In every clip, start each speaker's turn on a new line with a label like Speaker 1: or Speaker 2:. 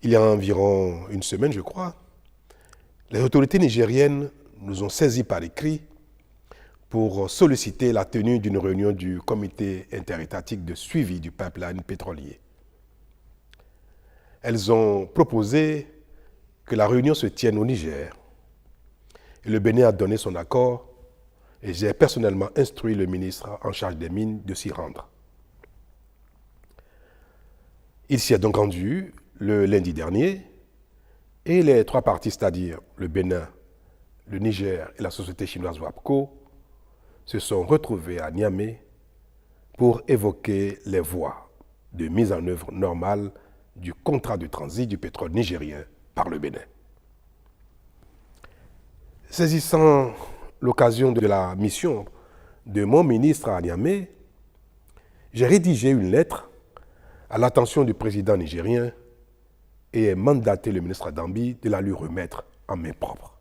Speaker 1: Il y a environ une semaine, je crois, les autorités nigériennes nous ont saisis par écrit pour solliciter la tenue d'une réunion du comité interétatique de suivi du pipeline pétrolier. Elles ont proposé que la réunion se tienne au Niger. Et le Bénin a donné son accord et j'ai personnellement instruit le ministre en charge des mines de s'y rendre. Il s'y est donc rendu le lundi dernier et les trois parties, c'est-à-dire le Bénin, le Niger et la société chinoise WAPCO, se sont retrouvés à Niamey pour évoquer les voies de mise en œuvre normale du contrat de transit du pétrole nigérien par le Bénin. Saisissant l'occasion de la mission de mon ministre à Niamey, j'ai rédigé une lettre à l'attention du président nigérien et ai mandaté le ministre Adambi de la lui remettre en main propre.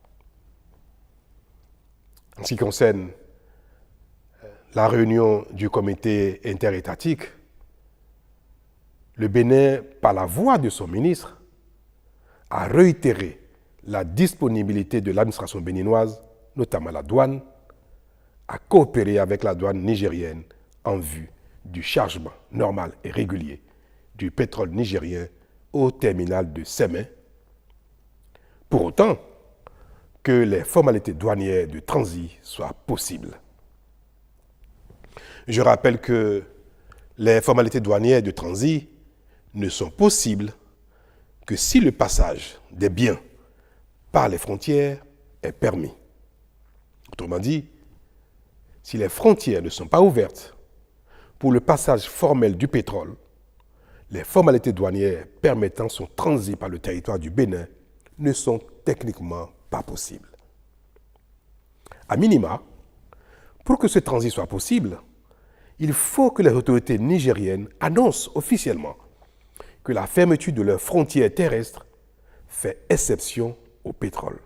Speaker 1: En ce qui concerne la réunion du comité interétatique, le Bénin, par la voix de son ministre, a réitéré la disponibilité de l'administration béninoise, notamment la douane, à coopérer avec la douane nigérienne en vue du chargement normal et régulier du pétrole nigérien au terminal de Sémé, pour autant que les formalités douanières de transit soient possibles. Je rappelle que les formalités douanières de transit ne sont possibles que si le passage des biens par les frontières est permis. Autrement dit, si les frontières ne sont pas ouvertes pour le passage formel du pétrole, les formalités douanières permettant son transit par le territoire du Bénin ne sont techniquement pas possibles. À minima, pour que ce transit soit possible, il faut que les autorités nigériennes annoncent officiellement que la fermeture de leurs frontières terrestres fait exception au pétrole.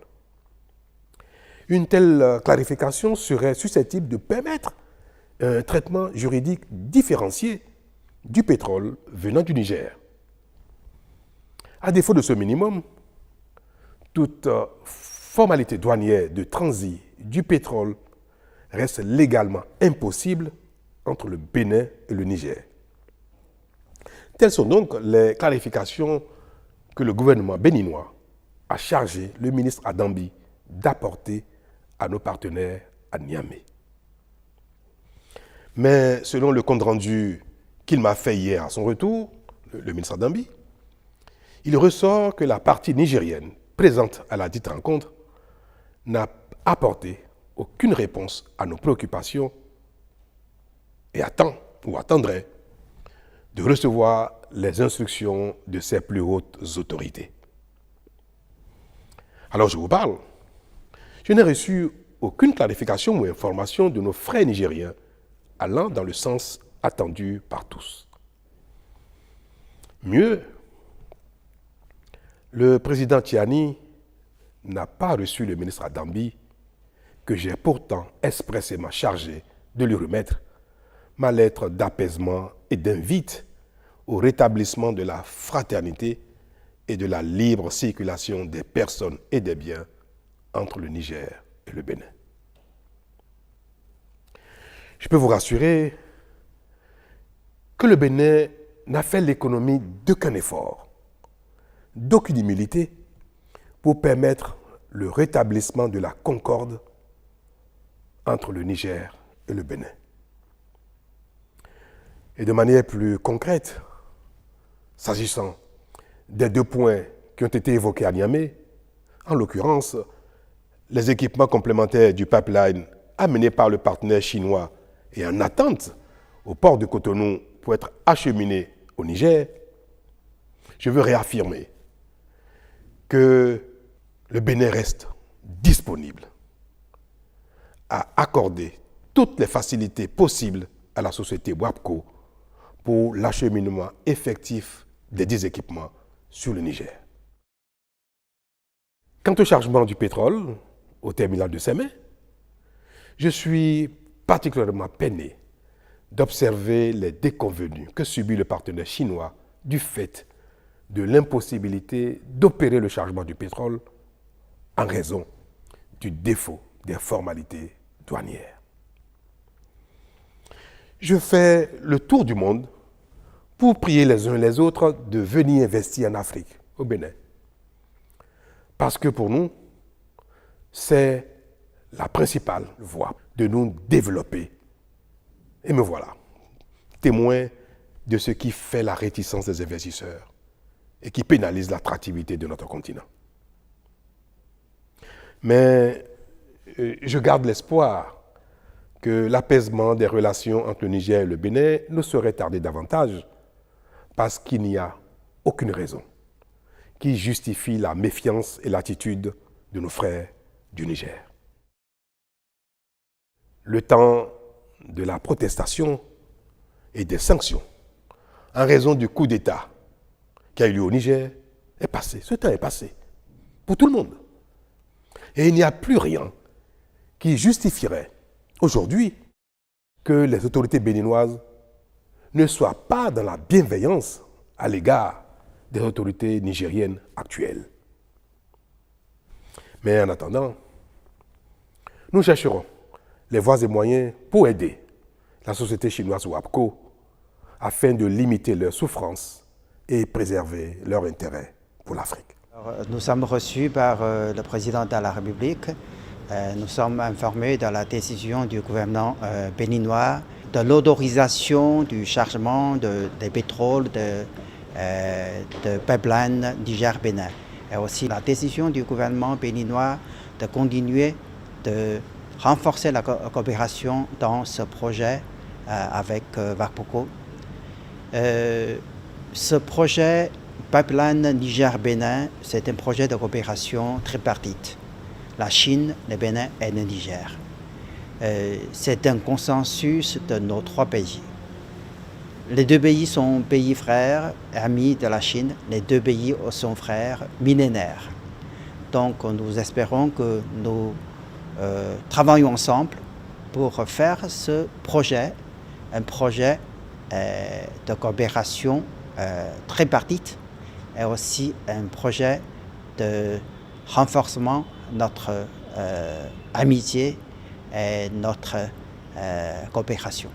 Speaker 1: Une telle clarification serait susceptible de permettre un traitement juridique différencié du pétrole venant du Niger. À défaut de ce minimum, toute formalité douanière de transit du pétrole reste légalement impossible entre le Bénin et le Niger. Telles sont donc les clarifications que le gouvernement béninois a chargé le ministre Adambi d'apporter à nos partenaires à Niamey. Mais selon le compte-rendu qu'il m'a fait hier à son retour, le ministre Adambi, il ressort que la partie nigérienne présente à la dite rencontre n'a apporté aucune réponse à nos préoccupations et attend ou attendrait de recevoir les instructions de ses plus hautes autorités. Alors je vous parle, je n'ai reçu aucune clarification ou information de nos frères nigériens allant dans le sens attendu par tous. Mieux, le président Tiani n'a pas reçu le ministre Adambi, que j'ai pourtant expressément chargé de lui remettre ma lettre d'apaisement et d'invite au rétablissement de la fraternité et de la libre circulation des personnes et des biens entre le Niger et le Bénin. Je peux vous rassurer que le Bénin n'a fait l'économie d'aucun effort, d'aucune humilité pour permettre le rétablissement de la concorde entre le Niger et le Bénin. Et de manière plus concrète, s'agissant des deux points qui ont été évoqués à Niamey, en l'occurrence, les équipements complémentaires du pipeline amenés par le partenaire chinois et en attente au port de Cotonou pour être acheminés au Niger, je veux réaffirmer que le Bénin reste disponible à accorder toutes les facilités possibles à la société WAPCO pour l'acheminement effectif des 10 équipements sur le Niger. Quant au chargement du pétrole au terminal de Sémé, je suis particulièrement peiné d'observer les déconvenues que subit le partenaire chinois du fait de l'impossibilité d'opérer le chargement du pétrole en raison du défaut des formalités douanières. Je fais le tour du monde pour prier les uns les autres de venir investir en Afrique, au Bénin. Parce que pour nous, c'est la principale voie de nous développer. Et me voilà, témoin de ce qui fait la réticence des investisseurs et qui pénalise l'attractivité de notre continent. Mais je garde l'espoir que l'apaisement des relations entre le Niger et le Bénin ne saurait tarder davantage parce qu'il n'y a aucune raison qui justifie la méfiance et l'attitude de nos frères du Niger. Le temps de la protestation et des sanctions en raison du coup d'État qui a eu lieu au Niger est passé. Ce temps est passé pour tout le monde. Et il n'y a plus rien qui justifierait aujourd'hui que les autorités béninoises ne soient pas dans la bienveillance à l'égard des autorités nigériennes actuelles. Mais en attendant, nous chercherons les voies et moyens pour aider la société chinoise WAPCO afin de limiter leurs souffrances et préserver leur intérêt pour l'Afrique.
Speaker 2: Nous sommes reçus par le président de la République. Nous sommes informés de la décision du gouvernement béninois de l'autorisation du chargement des pétroles de pipeline Niger-Bénin. Et aussi la décision du gouvernement béninois de continuer de renforcer la coopération dans ce projet avec WAPCO. Ce projet pipeline Niger-Bénin, c'est un projet de coopération tripartite. La Chine, le Bénin et le Niger. C'est un consensus de nos trois pays. Les deux pays sont pays frères, amis de la Chine. Les deux pays sont frères millénaires. Donc nous espérons que nous travaillons ensemble pour faire ce projet, un projet de coopération tripartite et aussi un projet de renforcement de notre amitié et notre coopération.